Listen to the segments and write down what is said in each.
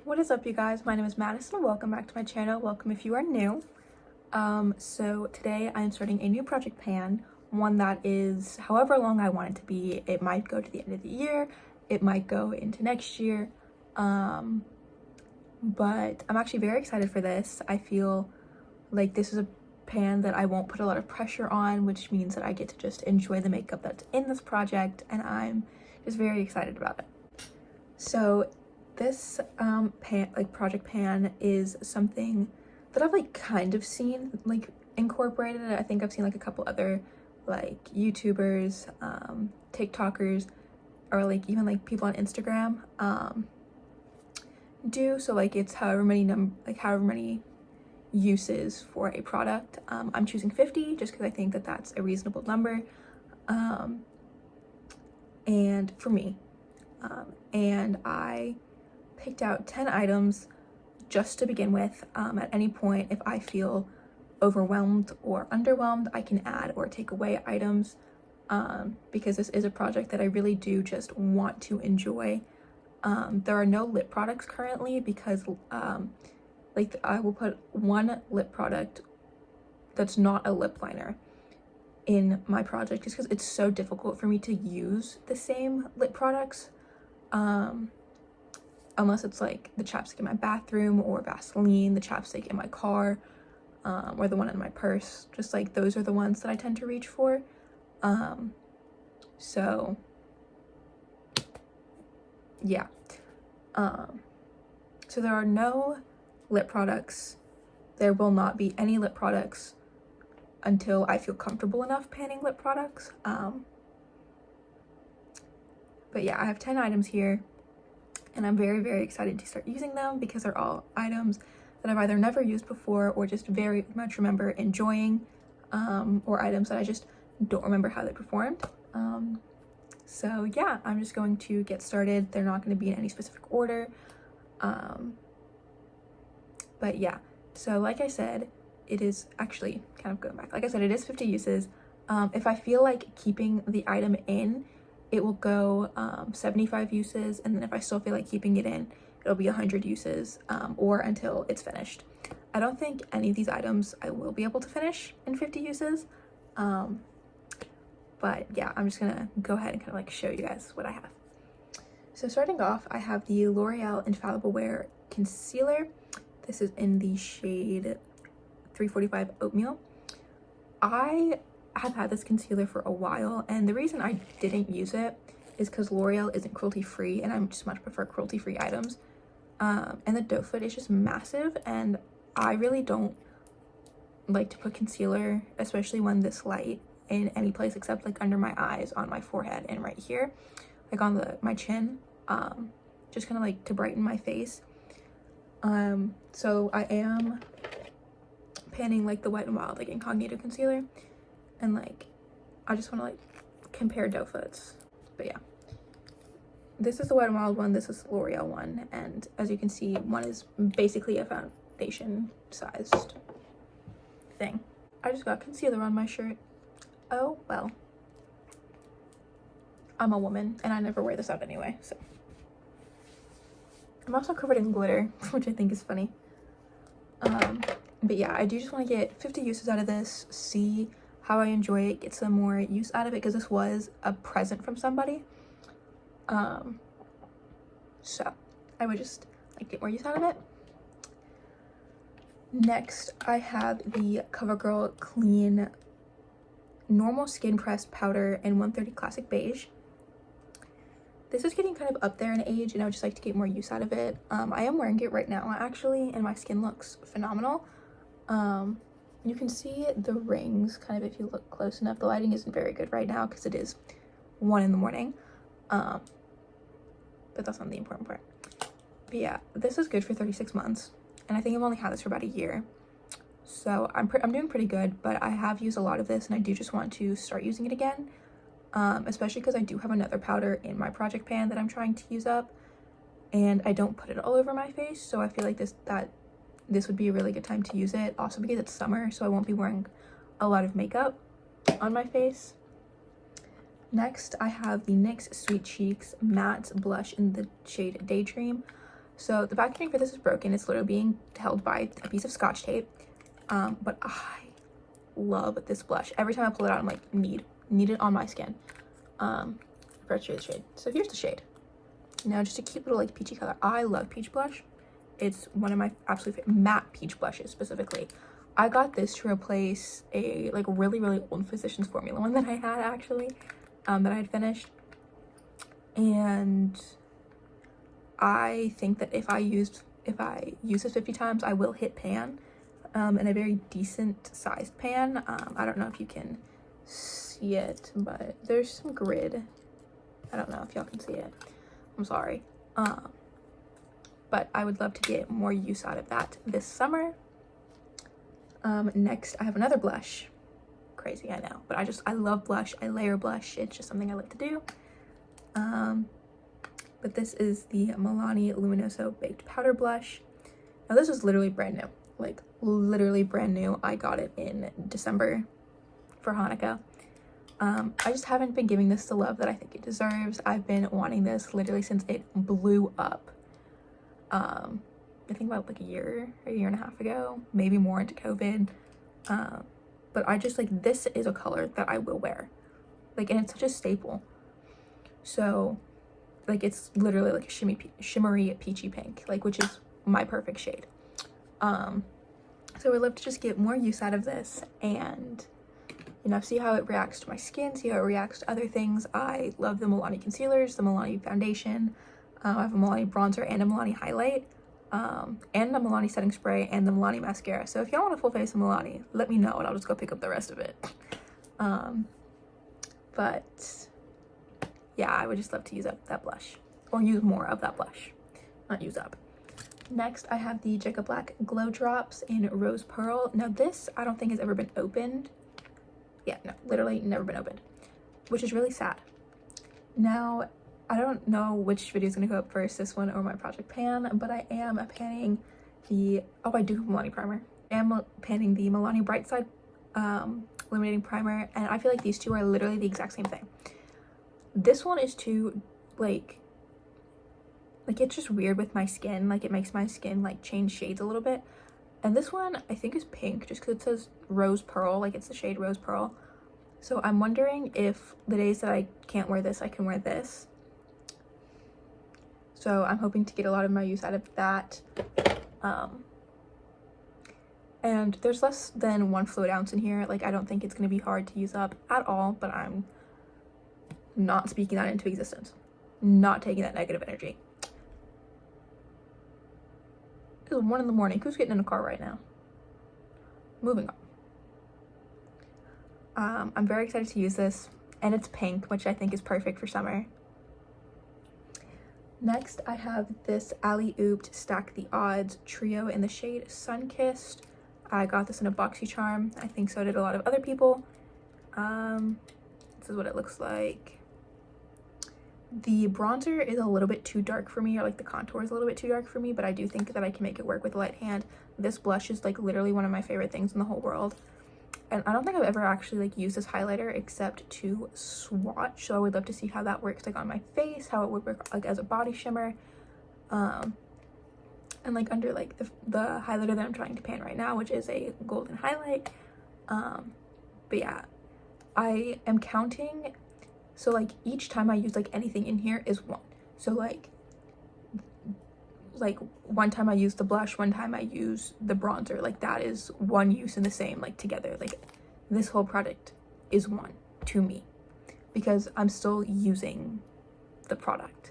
What is up, you guys? My name is Madison and welcome back to my channel. Welcome if you are new. So today I'm starting a new project pan, one that is however long I want it to be. It might go to the end of the year, it might go into next year, but I'm actually very excited for this. I feel like this is a pan that I won't put a lot of pressure on, which means that I get to just enjoy the makeup that's in this project, and I'm just very excited about it. So this project pan is something that I've kind of seen incorporated. I think I've seen a couple other YouTubers, TikTokers, or even people on Instagram do. So it's however many uses for a product. I'm choosing 50 just because I think that that's a reasonable number, and for me, and I picked out 10 items just to begin with. At any point, if I feel overwhelmed or underwhelmed, I can add or take away items, because this is a project that I really do just want to enjoy. There are no lip products currently because I will put one lip product that's not a lip liner in my project just because it's so difficult for me to use the same lip products, unless it's the chapstick in my bathroom or Vaseline, the chapstick in my car, or the one in my purse. Just those are the ones that I tend to reach for. So yeah. So there are no lip products. There will not be any lip products until I feel comfortable enough panning lip products. But yeah, I have 10 items here, and I'm very, very excited to start using them because they're all items that I've either never used before or just very much remember enjoying, or items that I just don't remember how they performed. So yeah, I'm just going to get started. They're not going to be in any specific order. But yeah, so like I said, it is actually kind of going back. Like I said, it is 50 uses. If I feel like keeping the item in, it will go 75 uses, and then if I still feel like keeping it in, it'll be 100 uses, or until it's finished. I don't think any of these items I will be able to finish in 50 uses, but yeah, I'm just gonna go ahead and kind of show you guys what I have. So starting off, I have the L'Oreal Infallible Wear Concealer. This is in the shade 345 Oatmeal. I have had this concealer for a while, and the reason I didn't use it is because L'Oreal isn't cruelty free, and I just much prefer cruelty free items. And the doe foot is just massive, and I really don't like to put concealer, especially when this light, in any place except under my eyes, on my forehead, and right here, on my chin, just kind of to brighten my face. So I am panning the Wet n Wild Incognito concealer, and I just want to compare doe foots. But yeah, this is the Wet n Wild one, this is the L'Oreal one, and as you can see, one is basically a foundation sized thing. I just got concealer on my shirt. Oh well, I'm a woman and I never wear this out anyway. So I'm also covered in glitter, which I think is funny. But yeah, I do just want to get 50 uses out of this, see how I enjoy it, get some more use out of it, because this was a present from somebody. So I would just get more use out of it. Next, I have the CoverGirl Clean Normal Skin Pressed Powder in 130 Classic Beige. This is getting kind of up there in age, and I would just like to get more use out of it. I am wearing it right now actually, and my skin looks phenomenal. You can see the rings kind of if you look close enough. The lighting isn't very good right now because it is 1 in the morning, but that's not the important part. But yeah, this is good for 36 months, and I think I've only had this for about a year, so I'm doing pretty good. But I have used a lot of this, and I do just want to start using it again, especially because I do have another powder in my project pan that I'm trying to use up, and I don't put it all over my face, so I feel like this would be a really good time to use it. Also because it's summer, so I won't be wearing a lot of makeup on my face. Next, I have the NYX Sweet Cheeks Matte Blush in the shade Daydream. So the packaging for this is broken. It's literally being held by a piece of Scotch tape. But I love this blush. Every time I pull it out, I'm like, need it on my skin. Let's show you the shade. So here's the shade. Now just a cute little like peachy color. I love peach blush. It's one of my absolute favorite matte peach blushes specifically. I got this to replace a like really old Physicians Formula one that I had actually, that I had finished. And I think that if I use this 50 times, I will hit pan, in a very decent sized pan. I don't know if you can see it, but there's some grid. I don't know if y'all can see it. I'm sorry. But I would love to get more use out of that this summer. Next, I have another blush. Crazy, I know, but I love blush. I layer blush. It's just something I like to do. But this is the Milani Luminoso Baked Powder Blush. Now this is literally brand new, like literally brand new. I got it in December for Hanukkah. I just haven't been giving this the love that I think it deserves. I've been wanting this literally since it blew up. I think about like a year and a half ago, maybe more into COVID. But I just like, this is a color that I will wear. Like, and it's such a staple. So like, it's literally like a shimmery peachy pink, like, which is my perfect shade. So I'd love to just get more use out of this and, you know, see how it reacts to my skin, see how it reacts to other things. I love the Milani concealers, the Milani foundation. I have a Milani bronzer and a Milani highlight, and a Milani setting spray and the Milani mascara. So if y'all want a full face of Milani, let me know and I'll just go pick up the rest of it. But yeah, I would just love to use up that blush, or use more of that blush, not use up. Next, I have the Jacob Black Glow Drops in Rose Pearl. Now this, I don't think has ever been opened. Yeah, no, literally never been opened, which is really sad. Now, I don't know which video is going to go up first, this one or my Project Pan, but I am panning the, oh, I do have a Milani primer. I am panning the Milani Bright Side Illuminating Primer, and I feel like these two are literally the exact same thing. This one is too, like it's just weird with my skin. Like, it makes my skin like change shades a little bit. And this one I think is pink just because it says Rose Pearl, like it's the shade Rose Pearl. So I'm wondering if the days that I can't wear this, I can wear this. So I'm hoping to get a lot of my use out of that. And there's less than 1 fluid ounce in here. Like, I don't think it's going to be hard to use up at all, but I'm not speaking that into existence. Not taking that negative energy. It is 1 in the morning. Who's getting in a car right now? Moving on. I'm very excited to use this, and it's pink, which I think is perfect for summer. Next, I have this Alley Ooped Stack the Odds Trio in the shade Sunkissed. I got this in a BoxyCharm. I think so did a lot of other people. This is what it looks like. The bronzer is a little bit too dark for me, or like the contour is a little bit too dark for me, but I do think that I can make it work with a light hand. This blush is like literally one of my favorite things in the whole world. And I don't think I've ever actually like used this highlighter except to swatch, so I would love to see how that works like on my face, how it would work like as a body shimmer, and like under like the highlighter that I'm trying to pan right now, which is a golden highlight. But yeah, I am counting, so like each time I use like anything in here is 1. So like one time I use the blush, one time I use the bronzer, like that is 1 use in the same, like together. Like this whole product is 1 to me because I'm still using the product.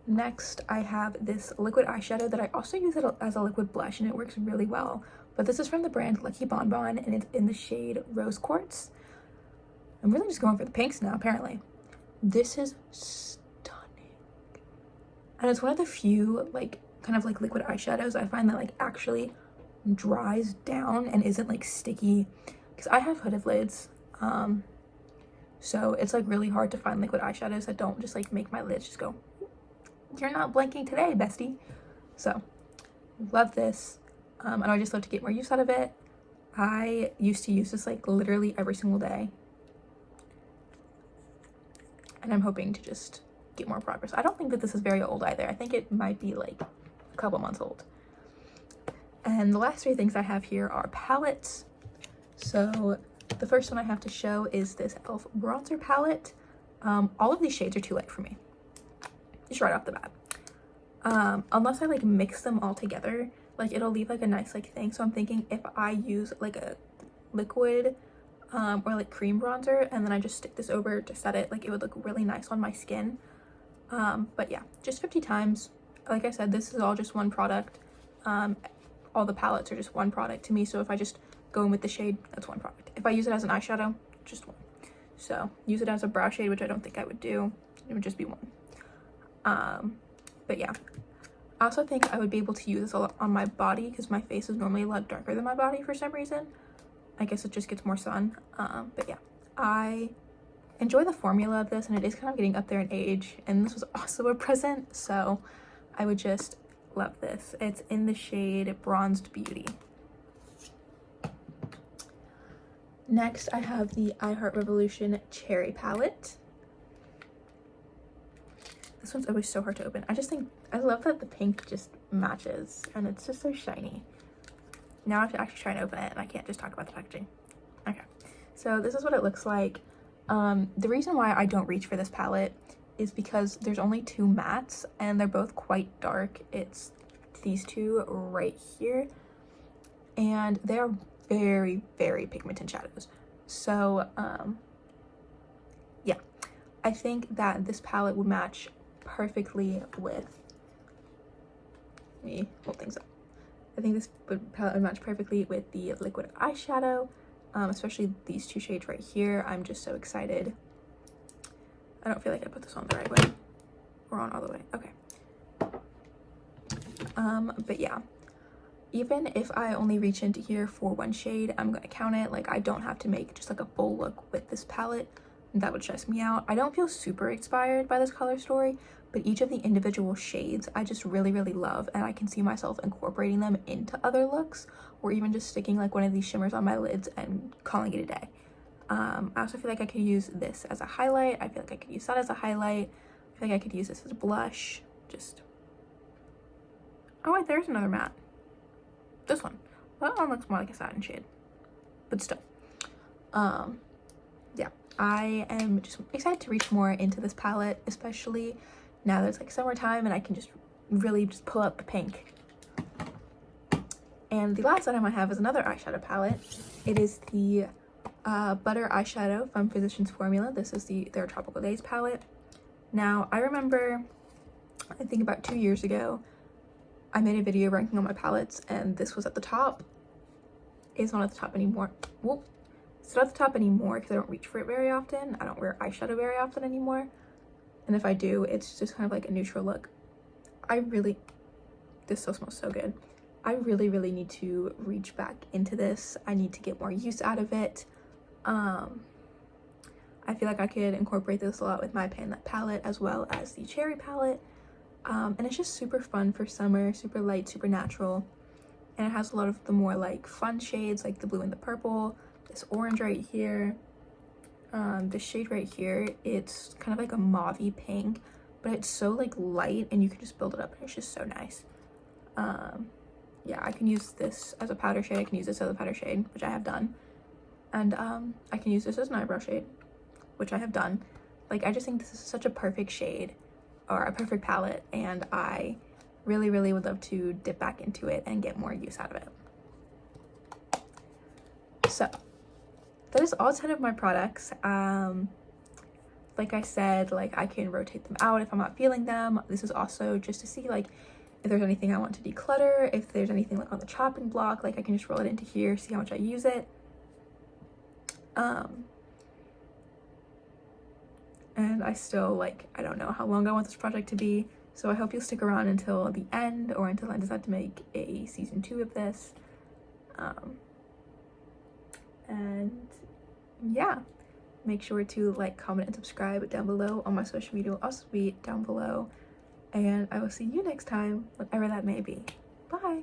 Next, I have this liquid eyeshadow that I also use it as a liquid blush, and it works really well. But this is from the brand Lucky Bonbon, and it's in the shade Rose Quartz. I'm really just going for the pinks now, apparently. This is stunning. And it's one of the few, like, kind of like liquid eyeshadows I find that, like, actually dries down and isn't, like, sticky. Because I have hooded lids, so it's, like, really hard to find liquid eyeshadows that don't just, like, make my lids just go, you're not blinking today, bestie. So, love this. And I just love to get more use out of it. I used to use this, like, literally every single day. And I'm hoping to just get more progress. I don't think that this is very old either. I think it might be like a couple months old. And the last three things I have here are palettes. So the first one I have to show is this e.l.f. bronzer palette. All of these shades are too light for me, just right off the bat. Unless I like mix them all together, like it'll leave like a nice like thing. So I'm thinking if I use like a liquid or like cream bronzer and then I just stick this over to set it, like it would look really nice on my skin. But yeah, just 50 times. Like I said, this is all just one product. All the palettes are just one product to me, so if I just go in with the shade, that's one product. If I use it as an eyeshadow, just one. So use it as a brow shade, which I don't think I would do, it would just be one. But yeah, I also think I would be able to use this a lot on my body because my face is normally a lot darker than my body for some reason. I guess it just gets more sun. But yeah, I enjoy the formula of this, and it is kind of getting up there in age, and this was also a present, so I would just love this. It's in the shade Bronzed Beauty. Next, I have the I Heart Revolution Cherry Palette. This one's always so hard to open. I love that the pink just matches, and it's just so shiny. Now I have to actually try and open it, and I can't just talk about the packaging. Okay, so this is what it looks like. The reason why I don't reach for this palette is because there's only two mattes, and they're both quite dark. It's these two right here, and they are very, very pigmented shadows. So, yeah, I think that this palette would match perfectly with, let me hold things up. I think this palette would match perfectly with the liquid eyeshadow, especially these two shades right here. I'm just so excited. I don't feel like I put this on the right way. We're on all the way. Okay. But yeah, even if I only reach into here for one shade, I'm gonna count it. Like, I don't have to make just like a full look with this palette. That would stress me out. I don't feel super inspired by this color story, but each of the individual shades I just really, really love, and I can see myself incorporating them into other looks, or even just sticking like one of these shimmers on my lids and calling it a day. I also feel like I could use this as a highlight. I feel like I could use that as a highlight. I feel like I could use this as a blush. Just, oh wait, there's another matte. This one. That one looks more like a satin shade, but still. Yeah, I am just excited to reach more into this palette, especially now that it's like summertime and I can just really just pull out the pink. And the last item I have is another eyeshadow palette. It is the Butter eyeshadow from Physicians Formula. This is their Tropical Days palette. Now, I remember, I think about 2 years ago, I made a video ranking on my palettes, and this was at the top. It's not at the top anymore. Whoop. It's not at the top anymore because I don't reach for it very often. I don't wear eyeshadow very often anymore. And if I do, it's just kind of like a neutral look. This still smells so good. I really, really need to reach back into this. I need to get more use out of it. I feel like I could incorporate this a lot with my Pan That palette as well as the Cherry palette. And it's just super fun for summer, super light, super natural. And it has a lot of the more like fun shades, like the blue and the purple, this orange right here, this shade right here. It's kind of like a mauvey pink, but it's so like light and you can just build it up, and it's just so nice. Yeah, I can use this as a powder shade. I can use this as a powder shade, which I have done. And I can use this as an eyebrow shade, which I have done. Like, I just think this is such a perfect shade, or a perfect palette, and I really, really would love to dip back into it and get more use out of it. So that is all 10 of my products. Like I said, like, I can rotate them out if I'm not feeling them. This is also just to see like if there's anything I want to declutter, if there's anything like on the chopping block, like I can just roll it into here, see how much I use it. And I still, like, I don't know how long I want this project to be, so I hope you'll stick around until the end, or until I decide to make a season 2 of this. And yeah, make sure to like, comment, and subscribe down below. On my social media will also be down below, and I will see you next time, whatever that may be. Bye.